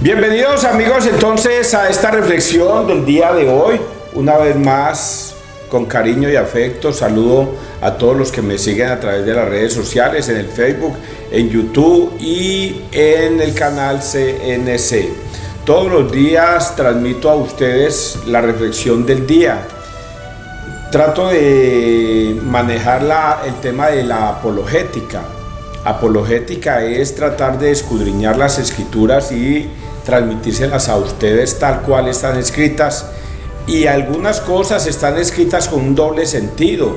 Bienvenidos amigos entonces a esta reflexión del día de hoy. Una vez más, con cariño y afecto, saludo a todos los que me siguen a través de las redes sociales, en el Facebook, en YouTube y en el canal CNC. Todos los días transmito a ustedes la reflexión del día. Trato de manejar el tema de la apologética. Apologética es tratar de escudriñar las escrituras y transmitírselas a ustedes tal cual están escritas, y algunas cosas están escritas con un doble sentido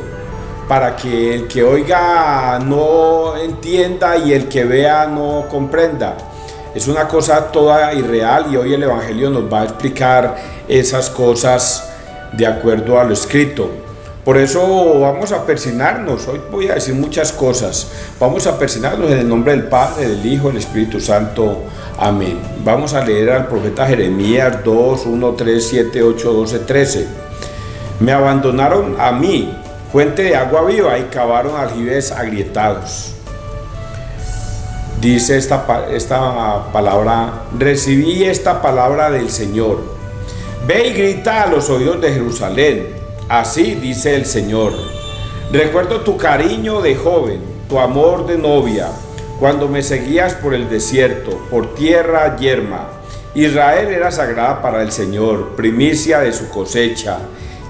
para que el que oiga no entienda y el que vea no comprenda. Es una cosa toda irreal y hoy el Evangelio nos va a explicar esas cosas de acuerdo a lo escrito. Por eso vamos a persignarnos. Hoy voy a decir muchas cosas. Vamos a persignarnos en el nombre del Padre, del Hijo, del Espíritu Santo. Amén. Vamos a leer al profeta Jeremías 2, 1, 3, 7, 8, 12, 13. Me abandonaron a mí, fuente de agua viva, y cavaron aljibes agrietados. Dice esta palabra: recibí esta palabra del Señor. Ve y grita a los oídos de Jerusalén. Así dice el Señor: recuerdo tu cariño de joven, tu amor de novia, cuando me seguías por el desierto, por tierra yerma. Israel era sagrada para el Señor, primicia de su cosecha.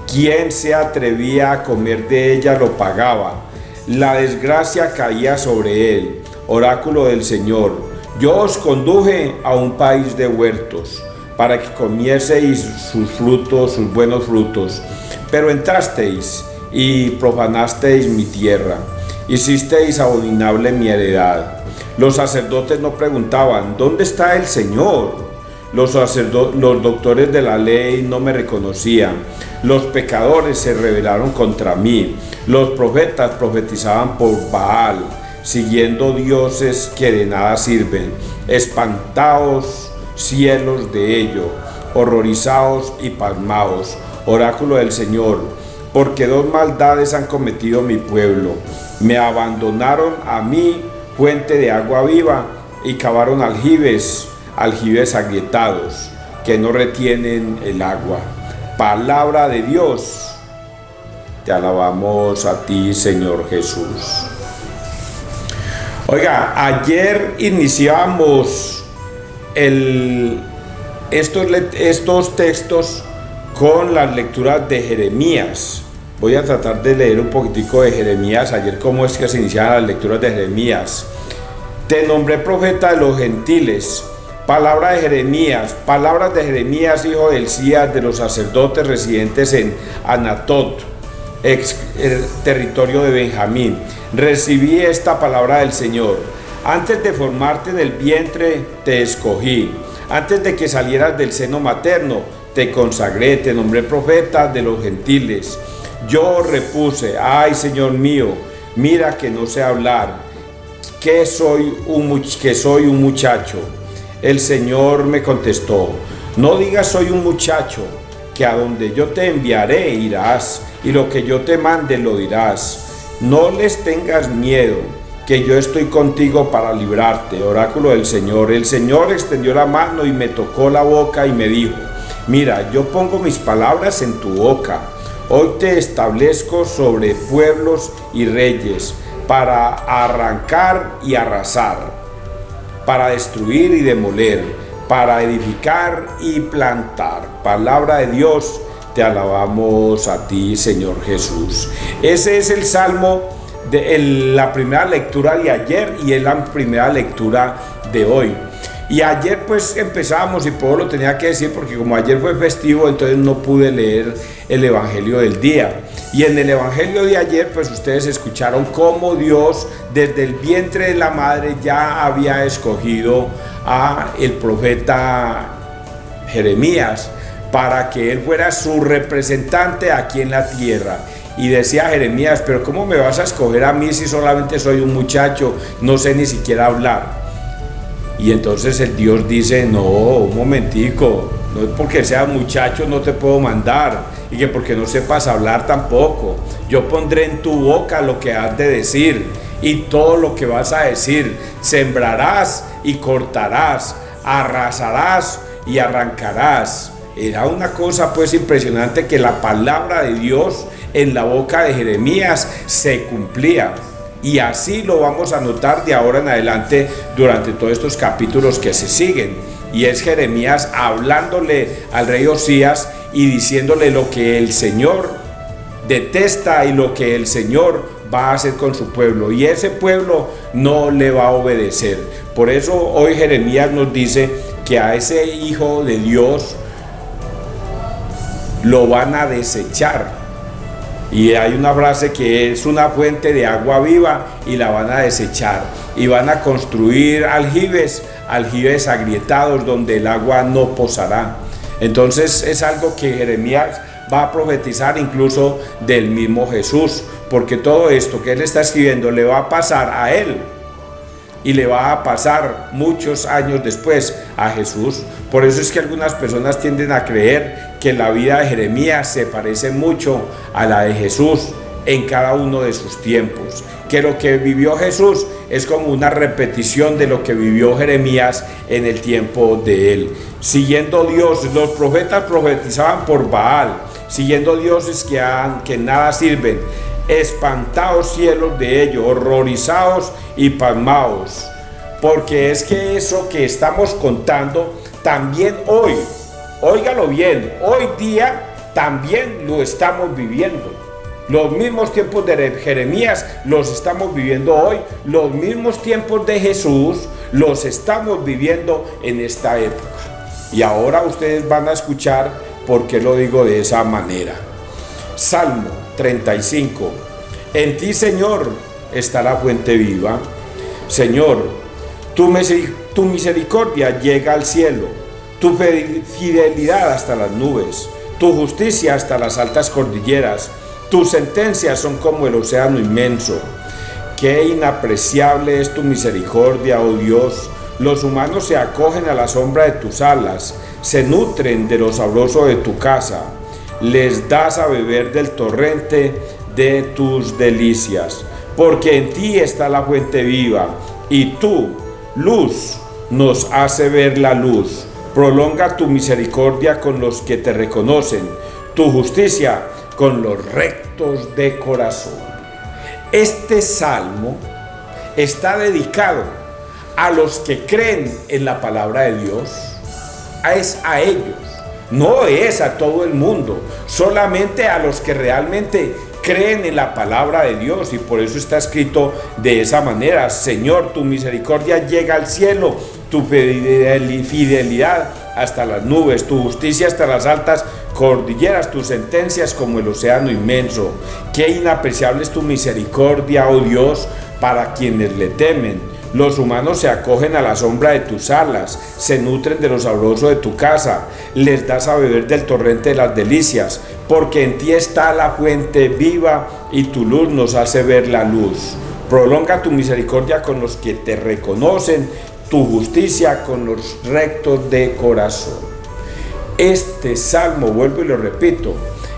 Quien se atrevía a comer de ella lo pagaba. La desgracia caía sobre él. Oráculo del Señor: yo os conduje a un país de huertos, para que comieseis sus frutos, sus buenos frutos. Pero entrasteis y profanasteis mi tierra, hicisteis abominable mi heredad. Los sacerdotes no preguntaban: ¿dónde está el Señor? Los doctores de la ley no me reconocían. Los pecadores se rebelaron contra mí. Los profetas profetizaban por Baal, siguiendo dioses que de nada sirven. Espantaos cielos de ello, horrorizaos y pasmaos. Oráculo del Señor: porque dos maldades han cometido mi pueblo. Me abandonaron a mí, fuente de agua viva, y cavaron aljibes agrietados, que no retienen el agua. Palabra de Dios. Te alabamos a ti, Señor Jesús. Oiga, ayer iniciamos estos textos con las lecturas de Jeremías. Voy a tratar de leer un poquitico de Jeremías. Ayer, cómo es que se iniciaban las lecturas de Jeremías. Te nombré profeta de los gentiles. Palabra de Jeremías. Palabras de Jeremías, hijo de Hilcías, de los sacerdotes residentes en Anatot, territorio de Benjamín. Recibí esta palabra del Señor: antes de formarte en el vientre te escogí, antes de que salieras del seno materno te consagré, te nombré profeta de los gentiles. Yo repuse: ay, Señor mío, mira que no sé hablar, que soy un muchacho. El Señor me contestó: no digas soy un muchacho, que a donde yo te enviaré irás, y lo que yo te mande lo dirás. No les tengas miedo, que yo estoy contigo para librarte. Oráculo del Señor. El Señor extendió la mano y me tocó la boca y me dijo: mira, yo pongo mis palabras en tu boca. Hoy te establezco sobre pueblos y reyes, para arrancar y arrasar, para destruir y demoler, para edificar y plantar. Palabra de Dios. Te alabamos a ti, Señor Jesús. Ese es el salmo de la primera lectura de ayer y es la primera lectura de hoy. Y ayer pues empezábamos, y Pablo lo tenía que decir porque como ayer fue festivo, entonces no pude leer el Evangelio del día. Y en el Evangelio de ayer pues ustedes escucharon cómo Dios desde el vientre de la madre ya había escogido a el profeta Jeremías para que él fuera su representante aquí en la tierra. Y decía Jeremías: pero ¿cómo me vas a escoger a mí si solamente soy un muchacho, no sé ni siquiera hablar? Y entonces el Dios dice: no, un momentico, no es porque seas muchacho no te puedo mandar, y que porque no sepas hablar tampoco. Yo pondré en tu boca lo que has de decir, y todo lo que vas a decir sembrarás y cortarás, arrasarás y arrancarás. Era una cosa pues impresionante que la palabra de Dios en la boca de Jeremías se cumplía. Y así lo vamos a notar de ahora en adelante durante todos estos capítulos que se siguen. Y es Jeremías hablándole al rey Osías y diciéndole lo que el Señor detesta y lo que el Señor va a hacer con su pueblo. Y ese pueblo no le va a obedecer. Por eso hoy Jeremías nos dice que a ese hijo de Dios lo van a desechar. Y hay una frase que es una fuente de agua viva y la van a desechar. Y van a construir aljibes agrietados donde el agua no posará. Entonces es algo que Jeremías va a profetizar incluso del mismo Jesús. Porque todo esto que él está escribiendo le va a pasar a él. Y le va a pasar muchos años después a Jesús. Por eso es que algunas personas tienden a creer que la vida de Jeremías se parece mucho a la de Jesús en cada uno de sus tiempos. Que lo que vivió Jesús es como una repetición de lo que vivió Jeremías en el tiempo de él. Siguiendo Dios, los profetas profetizaban por Baal, siguiendo dioses que nada sirven. Espantados cielos de ellos, horrorizados y pasmados, porque es que eso que estamos contando también hoy, óigalo bien, hoy día también lo estamos viviendo. Los mismos tiempos de Jeremías los estamos viviendo hoy, los mismos tiempos de Jesús los estamos viviendo en esta época. Y ahora ustedes van a escuchar por qué lo digo de esa manera. Salmo 35. En ti, Señor, está la fuente viva. Señor, tu misericordia llega al cielo, tu fidelidad hasta las nubes, tu justicia hasta las altas cordilleras. Tus sentencias son como el océano inmenso. Qué inapreciable es tu misericordia, oh Dios. Los humanos se acogen a la sombra de tus alas, se nutren de lo sabroso de tu casa. Les das a beber del torrente de tus delicias, porque en ti está la fuente viva, y tu luz nos hace ver la luz. Prolonga tu misericordia con los que te reconocen, tu justicia con los rectos de corazón. Este salmo está dedicado a los que creen en la palabra de Dios, es a ellos, no es a todo el mundo, solamente a los que realmente creen en la palabra de Dios. Y por eso está escrito de esa manera: Señor, tu misericordia llega al cielo, tu fidelidad hasta las nubes, tu justicia hasta las altas cordilleras, tus sentencias como el océano inmenso. Qué inapreciable es tu misericordia, oh Dios, para quienes le temen. Los humanos se acogen a la sombra de tus alas, se nutren de lo sabroso de tu casa, les das a beber del torrente de las delicias, porque en ti está la fuente viva y tu luz nos hace ver la luz. Prolonga tu misericordia con los que te reconocen, tu justicia con los rectos de corazón. Este salmo, vuelvo y lo repito,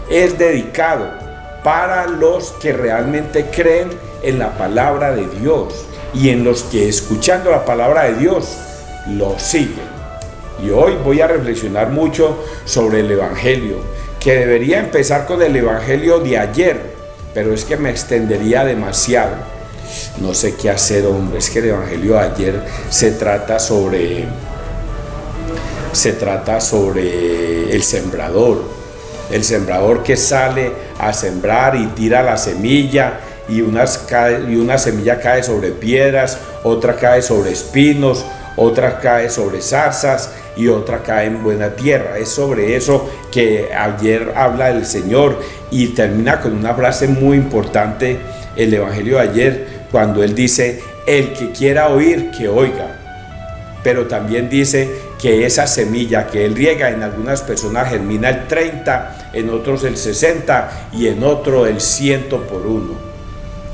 es dedicado para los que realmente creen en la palabra de Dios y en los que, escuchando la palabra de Dios, lo siguen. Y hoy voy a reflexionar mucho sobre el Evangelio, que debería empezar con el Evangelio de ayer, pero es que me extendería demasiado. No sé qué hacer, hombre. Es que el Evangelio de ayer se trata sobre el sembrador que sale a sembrar y tira la semilla, y una semilla cae sobre piedras, otra cae sobre espinos, otra cae sobre zarzas y otra cae en buena tierra. Es sobre eso que ayer habla el Señor, y termina con una frase muy importante el Evangelio de ayer, cuando Él dice: el que quiera oír, que oiga. Pero también dice que esa semilla que Él riega en algunas personas germina el 30, en otros el 60 y en otro el 100 por uno.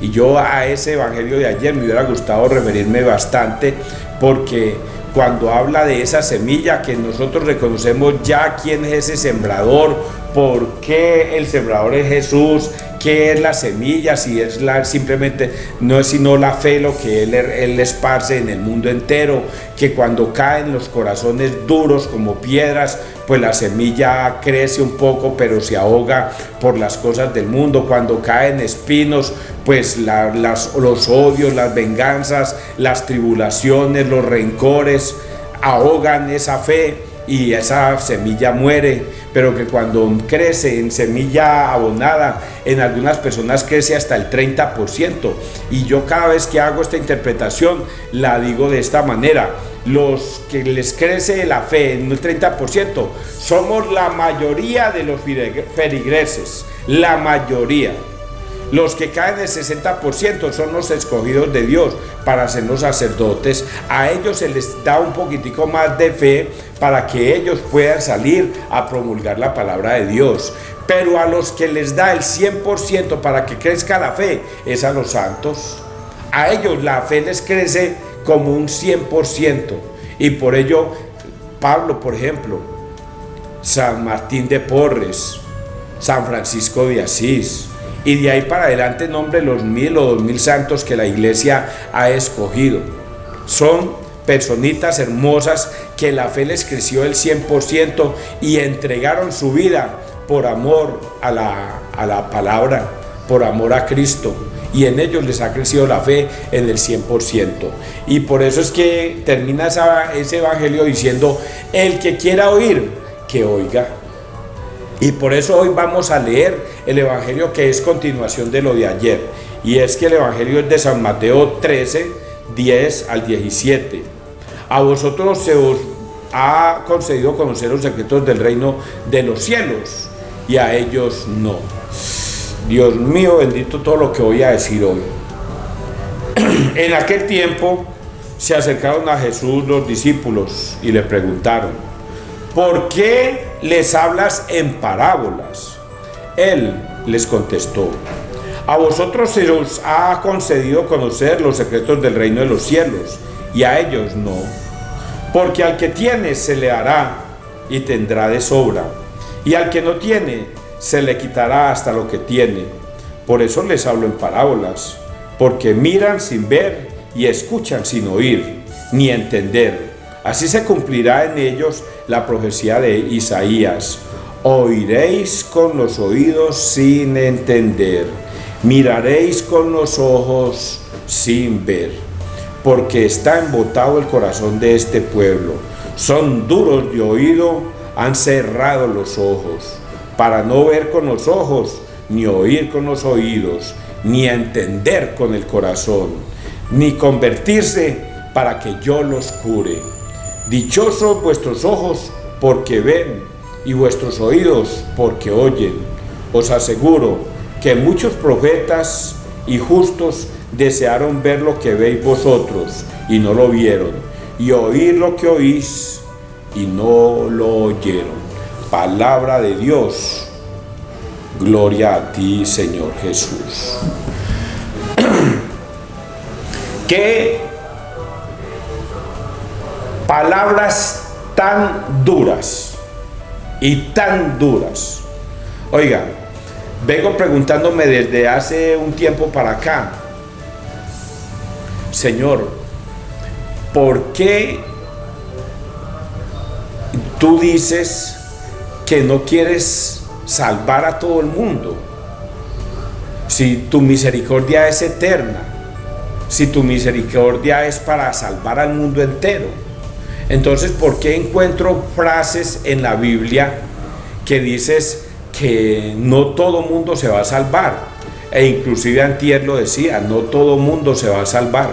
Y yo a ese Evangelio de ayer me hubiera gustado referirme bastante, porque cuando habla de esa semilla, que nosotros reconocemos ya quién es ese sembrador, por qué el sembrador es Jesús, qué es la semilla, si es simplemente, no es sino la fe lo que él esparce en el mundo entero, que cuando caen los corazones duros como piedras, pues la semilla crece un poco, pero se ahoga por las cosas del mundo. Cuando caen espinos, pues los odios, las venganzas, las tribulaciones, los rencores ahogan esa fe y esa semilla muere. Pero que cuando crece en semilla abonada, en algunas personas crece hasta el 30%. Y yo cada vez que hago esta interpretación la digo de esta manera: los que les crece la fe en el 30% somos la mayoría de los feligreses, la mayoría. Los que caen el 60% son los escogidos de Dios para ser los sacerdotes. A ellos se les da un poquitico más de fe para que ellos puedan salir a promulgar la palabra de Dios. Pero a los que les da el 100% para que crezca la fe es a los santos. A ellos la fe les crece como un 100%. Y por ello Pablo, por ejemplo, San Martín de Porres, San Francisco de Asís, y de ahí para adelante nombre los 1000 o 2000 santos que la iglesia ha escogido. Son personitas hermosas que la fe les creció el 100% y entregaron su vida por amor a la palabra, por amor a Cristo. Y en ellos les ha crecido la fe en el 100%. Y por eso es que termina ese evangelio diciendo: el que quiera oír, que oiga. Y por eso hoy vamos a leer el evangelio que es continuación de lo de ayer. Y es que el evangelio es de San Mateo 13, 10 al 17. A vosotros se os ha concedido conocer los secretos del reino de los cielos, y a ellos no. Dios mío, bendito todo lo que voy a decir hoy. En aquel tiempo se acercaron a Jesús los discípulos y le preguntaron: ¿por qué les hablas en parábolas? Él les contestó: a vosotros se os ha concedido conocer los secretos del reino de los cielos, y a ellos no. Porque al que tiene se le hará y tendrá de sobra, y al que no tiene se le quitará hasta lo que tiene. Por eso les hablo en parábolas, porque miran sin ver y escuchan sin oír ni entender. Así se cumplirá en ellos la profecía de Isaías: oiréis con los oídos sin entender, miraréis con los ojos sin ver, porque está embotado el corazón de este pueblo. Son duros de oído, han cerrado los ojos, para no ver con los ojos, ni oír con los oídos, ni entender con el corazón, ni convertirse para que yo los cure. Dichosos vuestros ojos porque ven, y vuestros oídos porque oyen. Os aseguro que muchos profetas y justos desearon ver lo que veis vosotros y no lo vieron, y oír lo que oís y no lo oyeron. Palabra de Dios. Gloria a ti, Señor Jesús. Qué palabras tan duras y tan duras. Oigan, vengo preguntándome desde hace un tiempo para acá: Señor, ¿por qué tú dices que no quieres salvar a todo el mundo? Si tu misericordia es eterna, si tu misericordia es para salvar al mundo entero, entonces ¿por qué encuentro frases en la Biblia que dices que no todo mundo se va a salvar? E inclusive antier lo decía: no todo mundo se va a salvar,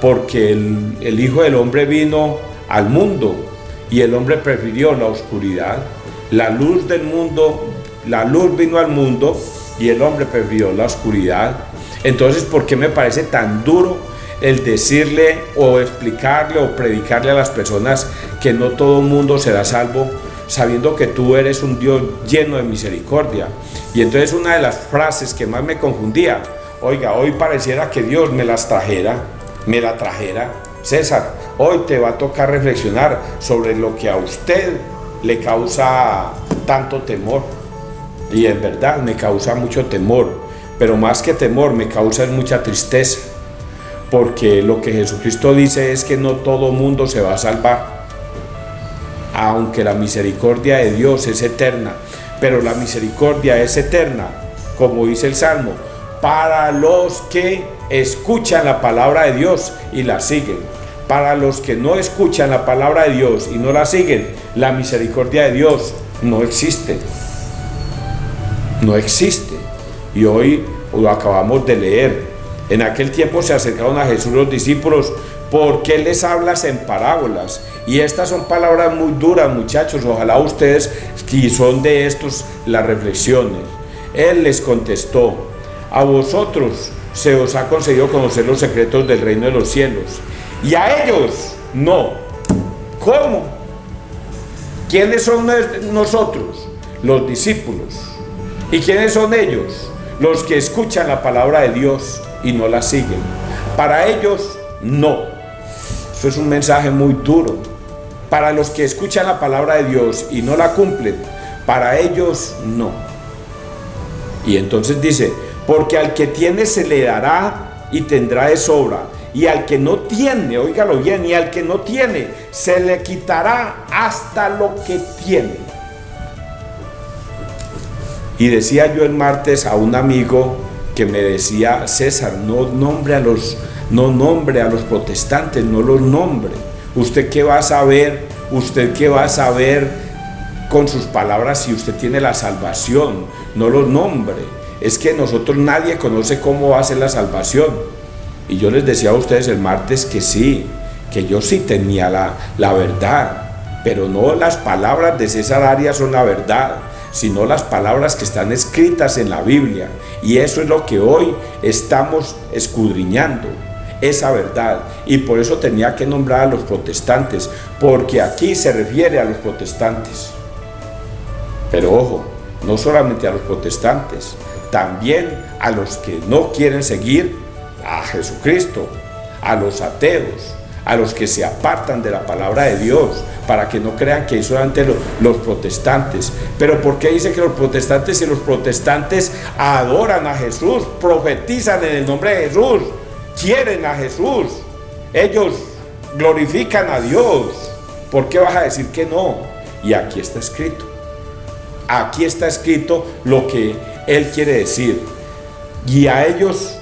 porque el Hijo del Hombre vino al mundo y el hombre prefirió la oscuridad. La luz del mundo, la luz vino al mundo y el hombre prefirió la oscuridad. Entonces, ¿por qué me parece tan duro el decirle o explicarle o predicarle a las personas que no todo mundo será salvo, sabiendo que tú eres un Dios lleno de misericordia? Y entonces una de las frases que más me confundía: oiga, hoy pareciera que Dios me la trajera. César, hoy te va a tocar reflexionar sobre lo que a usted le causa tanto temor. Y en verdad me causa mucho temor, pero más que temor me causa mucha tristeza, porque lo que Jesucristo dice es que no todo mundo se va a salvar, aunque la misericordia de Dios es eterna, pero la misericordia es eterna, como dice el Salmo, para los que escuchan la palabra de Dios y la siguen. Para los que no escuchan la palabra de Dios y no la siguen, la misericordia de Dios no existe. No existe. Y hoy lo acabamos de leer. En aquel tiempo se acercaron a Jesús los discípulos. ¿Por qué les hablas en parábolas? Y estas son palabras muy duras, muchachos. Ojalá ustedes, si son de estos, las reflexiones. Él les contestó: a vosotros se os ha concedido conocer los secretos del reino de los cielos, y a ellos no. ¿Cómo? ¿Quiénes son nosotros? Los discípulos. ¿Y quiénes son ellos? Los que escuchan la palabra de Dios y no la siguen. Para ellos no. Eso es un mensaje muy duro. Para los que escuchan la palabra de Dios y no la cumplen, para ellos no. Y entonces dice: porque al que tiene se le dará y tendrá de sobra, y al que no tiene, óigalo bien, y al que no tiene se le quitará hasta lo que tiene. Y decía yo el martes a un amigo que me decía: César, no nombre a los protestantes, no los nombre. ¿Usted qué va a saber? ¿Usted qué va a saber con sus palabras si usted tiene la salvación? No los nombre. Es que nosotros, nadie conoce cómo va a ser la salvación. Y yo les decía a ustedes el martes que sí, que yo sí tenía la verdad, pero no las palabras de César Arias son la verdad, sino las palabras que están escritas en la Biblia. Y eso es lo que hoy estamos escudriñando, esa verdad. Y por eso tenía que nombrar a los protestantes, porque aquí se refiere a los protestantes. Pero ojo, no solamente a los protestantes, también a los que no quieren seguir a Jesucristo, a los ateos, a los que se apartan de la palabra de Dios, para que no crean que solamente los protestantes. Pero ¿por qué dice que los protestantes? Si los protestantes adoran a Jesús, profetizan en el nombre de Jesús, quieren a Jesús, ellos glorifican a Dios, ¿por qué vas a decir que no? Y aquí está escrito. Aquí está escrito lo que Él quiere decir. Y a ellos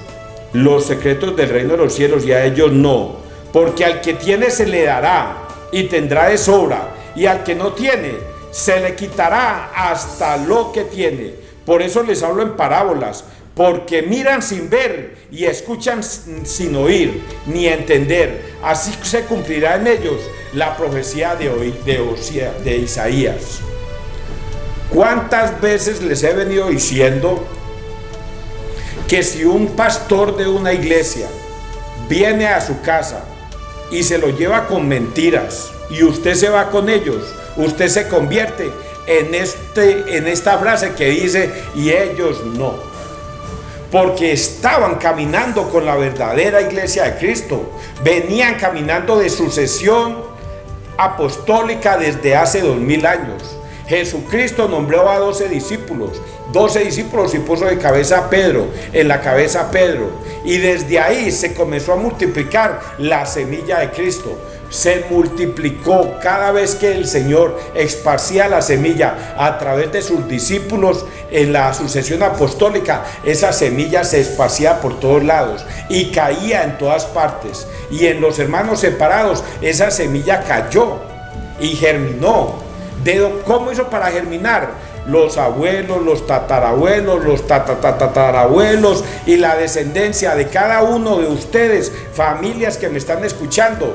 los secretos del reino de los cielos, y a ellos no. Porque al que tiene se le dará y tendrá de sobra, y al que no tiene se le quitará hasta lo que tiene. Por eso les hablo en parábolas, porque miran sin ver y escuchan sin oír ni entender. Así se cumplirá en ellos la profecía de Isaías. ¿Cuántas veces les he venido diciendo que si un pastor de una iglesia viene a su casa y se lo lleva con mentiras y usted se va con ellos, usted se convierte en esta frase que dice: y ellos no? Porque estaban caminando con la verdadera iglesia de Cristo, venían caminando de sucesión apostólica desde hace 2000 años. Jesucristo nombró a 12 discípulos y puso de cabeza a Pedro, en la cabeza a Pedro, y desde ahí se comenzó a multiplicar la semilla de Cristo. Se multiplicó cada vez que el Señor esparcía la semilla a través de sus discípulos en la sucesión apostólica. Esa semilla se esparcía por todos lados y caía en todas partes, y en los hermanos separados esa semilla cayó y germinó. ¿Cómo hizo para germinar? Los abuelos, los tatarabuelos, los tatarabuelos y la descendencia de cada uno de ustedes, familias que me están escuchando,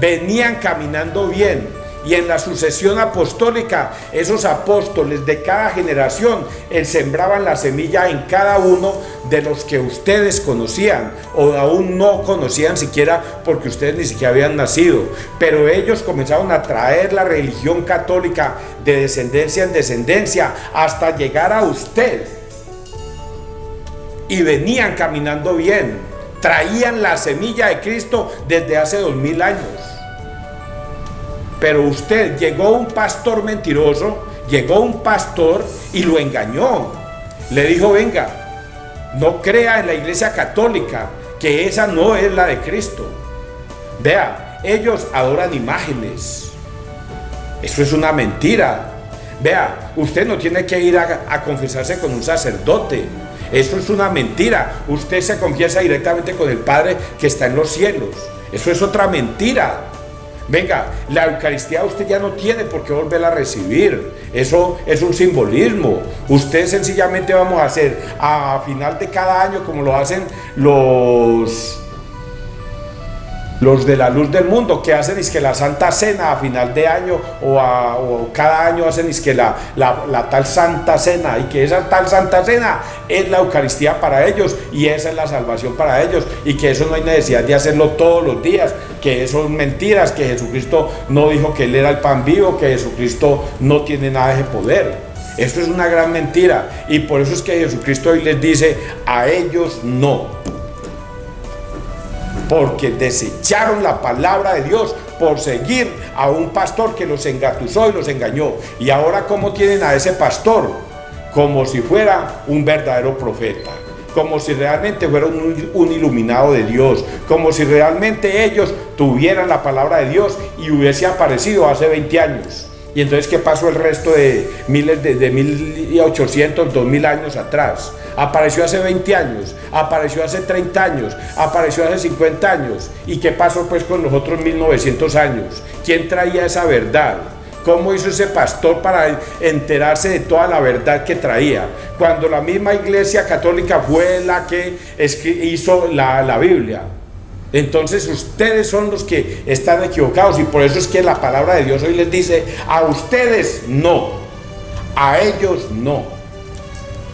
venían caminando bien. Y en la sucesión apostólica, esos apóstoles de cada generación sembraban la semilla en cada uno de los que ustedes conocían, o aún no conocían siquiera, porque ustedes ni siquiera habían nacido. Pero ellos comenzaron a traer la religión católica de descendencia en descendencia hasta llegar a usted. Y venían caminando bien, traían la semilla de Cristo desde hace 2000 años. Pero usted, llegó un pastor mentiroso, llegó un pastor y lo engañó. Le dijo: venga, no crea en la iglesia católica, que esa no es la de Cristo. Vea, ellos adoran imágenes. Eso es una mentira. Vea, usted no tiene que ir a confesarse con un sacerdote. Eso es una mentira. Usted se confiesa directamente con el Padre que está en los cielos. Eso es otra mentira. Venga, la Eucaristía usted ya no tiene por qué volverla a recibir. Eso es un simbolismo. Usted sencillamente vamos a hacer a final de cada año, como lo hacen los de la luz del mundo, que hacen es que la Santa Cena a final de año o cada año hacen es que la tal Santa Cena, y que esa tal Santa Cena es la Eucaristía para ellos y esa es la salvación para ellos, y que eso no hay necesidad de hacerlo todos los días, que eso es mentiras, que Jesucristo no dijo que Él era el pan vivo, que Jesucristo no tiene nada de poder. Eso es una gran mentira, y por eso es que Jesucristo hoy les dice: a ellos no. Porque desecharon la palabra de Dios por seguir a un pastor que los engatusó y los engañó. Y ahora, ¿cómo tienen a ese pastor? Como si fuera un verdadero profeta, como si realmente fuera un iluminado de Dios, como si realmente ellos tuvieran la palabra de Dios y hubiese aparecido hace 20 años. Y entonces, ¿qué pasó el resto de miles de 1800, 2000 años atrás? Apareció hace 20 años, apareció hace 30 años, apareció hace 50 años. ¿Y qué pasó pues con los otros 1900 años? ¿Quién traía esa verdad? ¿Cómo hizo ese pastor para enterarse de toda la verdad que traía? Cuando la misma Iglesia Católica fue la que hizo la Biblia. Entonces ustedes son los que están equivocados, y por eso es que la palabra de Dios hoy les dice: a ustedes no, a ellos no,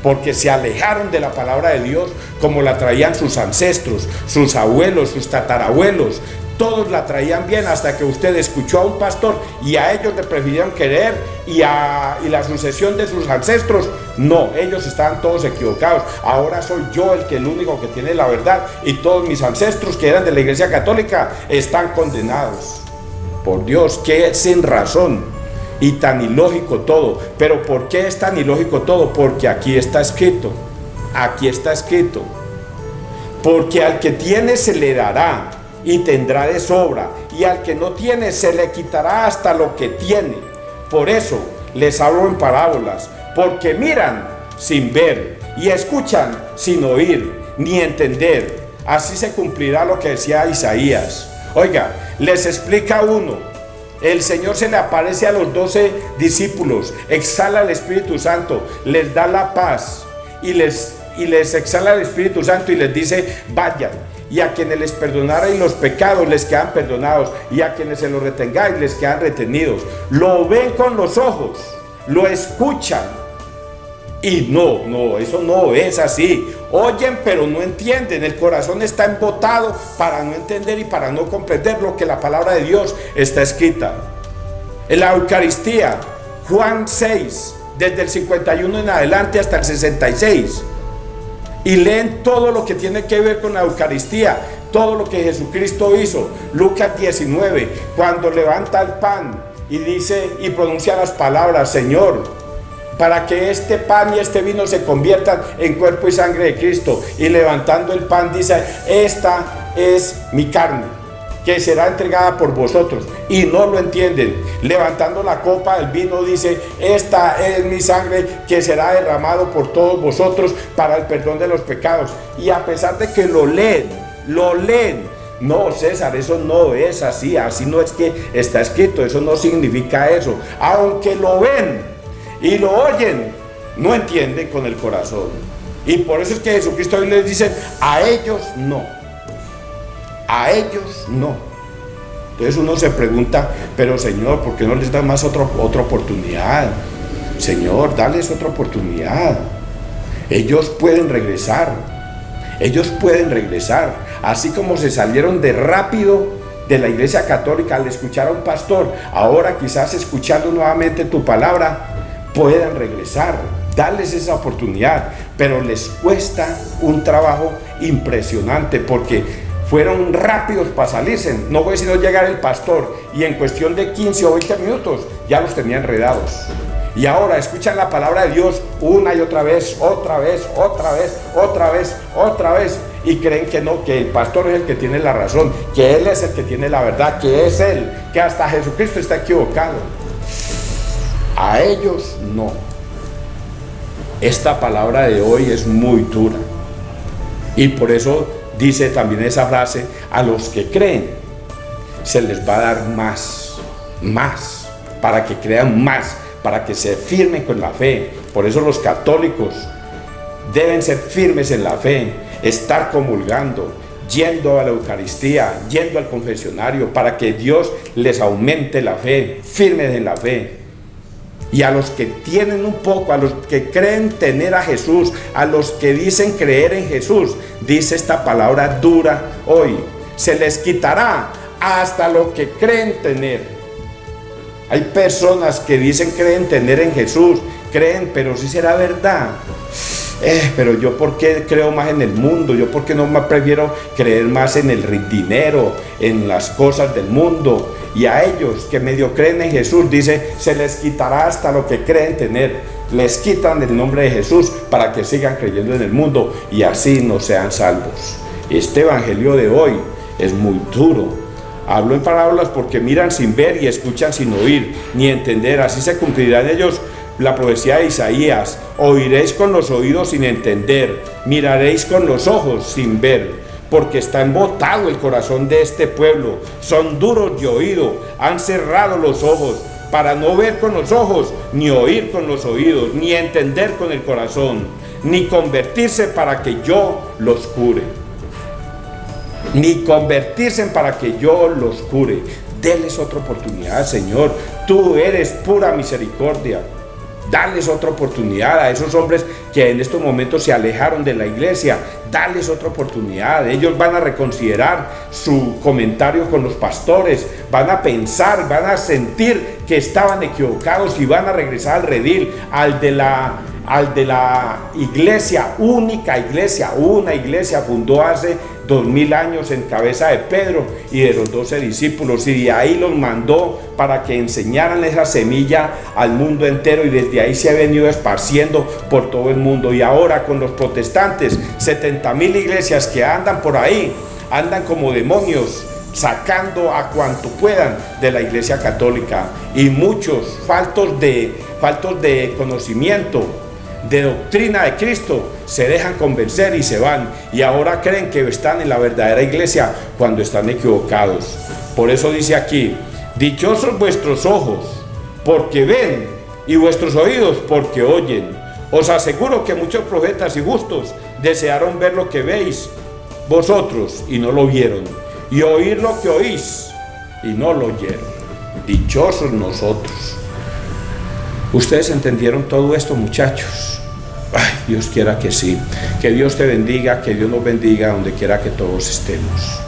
porque se alejaron de la palabra de Dios como la traían sus ancestros, sus abuelos, sus tatarabuelos. Todos la traían bien hasta que usted escuchó a un pastor y a ellos le prefirieron querer, y la sucesión de sus ancestros, no, ellos estaban todos equivocados. Ahora soy yo el único que tiene la verdad, y todos mis ancestros que eran de la Iglesia Católica están condenados. Por Dios, qué sin razón y tan ilógico todo. Pero ¿por qué es tan ilógico todo? Porque aquí está escrito, porque al que tiene se le dará y tendrá de sobra, y al que no tiene se le quitará hasta lo que tiene. Por eso les hablo en parábolas, porque miran sin ver y escuchan sin oír ni entender. Así se cumplirá lo que decía Isaías. Oiga, les explica uno. El Señor se le aparece a los 12 discípulos, exhala el Espíritu Santo, les da la paz y les exhala el Espíritu Santo y les dice: vayan. Y a quienes les perdonarais los pecados les quedan perdonados, y a quienes se los retengáis les quedan retenidos. Lo ven con los ojos, lo escuchan, y no, eso no es así. Oyen pero no entienden, el corazón está embotado para no entender y para no comprender lo que la palabra de Dios está escrita. En la Eucaristía, Juan 6, desde el 51 en adelante hasta el 66. Y leen todo lo que tiene que ver con la Eucaristía, todo lo que Jesucristo hizo. Lucas 19, cuando levanta el pan y dice y pronuncia las palabras: Señor, para que este pan y este vino se conviertan en cuerpo y sangre de Cristo. Y levantando el pan dice: esta es mi carne, que será entregada por vosotros. Y no lo entienden. Levantando la copa del vino dice: esta es mi sangre, que será derramado por todos vosotros para el perdón de los pecados. Y a pesar de que lo leen, no, César, eso no es así, así no es que está escrito, eso no significa eso. Aunque lo ven y lo oyen, no entienden con el corazón. Y por eso es que Jesucristo hoy les dice: a ellos no, a ellos no. Entonces uno se pregunta: pero Señor, ¿por qué no les da más otra oportunidad? Señor, dales otra oportunidad. Ellos pueden regresar, así como se salieron de rápido de la Iglesia Católica al escuchar a un pastor. Ahora quizás escuchando nuevamente tu palabra puedan regresar. Darles esa oportunidad, pero les cuesta un trabajo impresionante, porque fueron rápidos para salirse. No fue sino llegar el pastor y en cuestión de 15 o 20 minutos ya los tenía enredados. Y ahora escuchan la palabra de Dios una y otra vez, otra vez, otra vez, otra vez, otra vez. Y creen que no, que el pastor es el que tiene la razón, que él es el que tiene la verdad, que es él, que hasta Jesucristo está equivocado. A ellos no. Esta palabra de hoy es muy dura. Y por eso dice también esa frase: a los que creen se les va a dar más, para que crean más, para que se firmen con la fe. Por eso los católicos deben ser firmes en la fe, estar comulgando, yendo a la Eucaristía, yendo al confesionario, para que Dios les aumente la fe, firmes en la fe. Y a los que tienen un poco, a los que creen tener a Jesús, a los que dicen creer en Jesús, dice esta palabra dura hoy: se les quitará hasta lo que creen tener. Hay personas que dicen creen tener en Jesús, creen, pero sí será verdad. Pero yo, ¿por qué creo más en el mundo? Yo, ¿por qué no más prefiero creer más en el dinero, en las cosas del mundo? Y a ellos que medio creen en Jesús, dice, se les quitará hasta lo que creen tener. Les quitan el nombre de Jesús para que sigan creyendo en el mundo y así no sean salvos. Este evangelio de hoy es muy duro. Hablo en parábolas porque miran sin ver y escuchan sin oír ni entender. Así se cumplirá en ellos la profecía de Isaías: oiréis con los oídos sin entender, miraréis con los ojos sin ver, porque está embotado el corazón de este pueblo, son duros de oído, han cerrado los ojos, para no ver con los ojos, ni oír con los oídos, ni entender con el corazón, ni convertirse para que yo los cure. Ni convertirse para que yo los cure. Denles otra oportunidad, Señor. Tú eres pura misericordia. Dales otra oportunidad a esos hombres que en estos momentos se alejaron de la iglesia. Dales otra oportunidad. Ellos van a reconsiderar su comentario con los pastores. Van a pensar, van a sentir que estaban equivocados y van a regresar al redil, al de la iglesia, única iglesia, una iglesia fundó hace 2000 años en cabeza de Pedro y de los 12 discípulos, y de ahí los mandó para que enseñaran esa semilla al mundo entero, y desde ahí se ha venido esparciendo por todo el mundo. Y ahora con los protestantes, 70,000 iglesias que andan por ahí, andan como demonios, sacando a cuanto puedan de la iglesia católica, y muchos faltos de conocimiento, de doctrina de Cristo, se dejan convencer y se van, y ahora creen que están en la verdadera iglesia cuando están equivocados. Por eso dice aquí: dichosos vuestros ojos porque ven, y vuestros oídos porque oyen. Os aseguro que muchos profetas y justos desearon ver lo que veis vosotros y no lo vieron, y oír lo que oís y no lo oyeron. Dichosos nosotros. ¿Ustedes entendieron todo esto, muchachos? Ay, Dios quiera que sí. Que Dios te bendiga, que Dios nos bendiga donde quiera que todos estemos.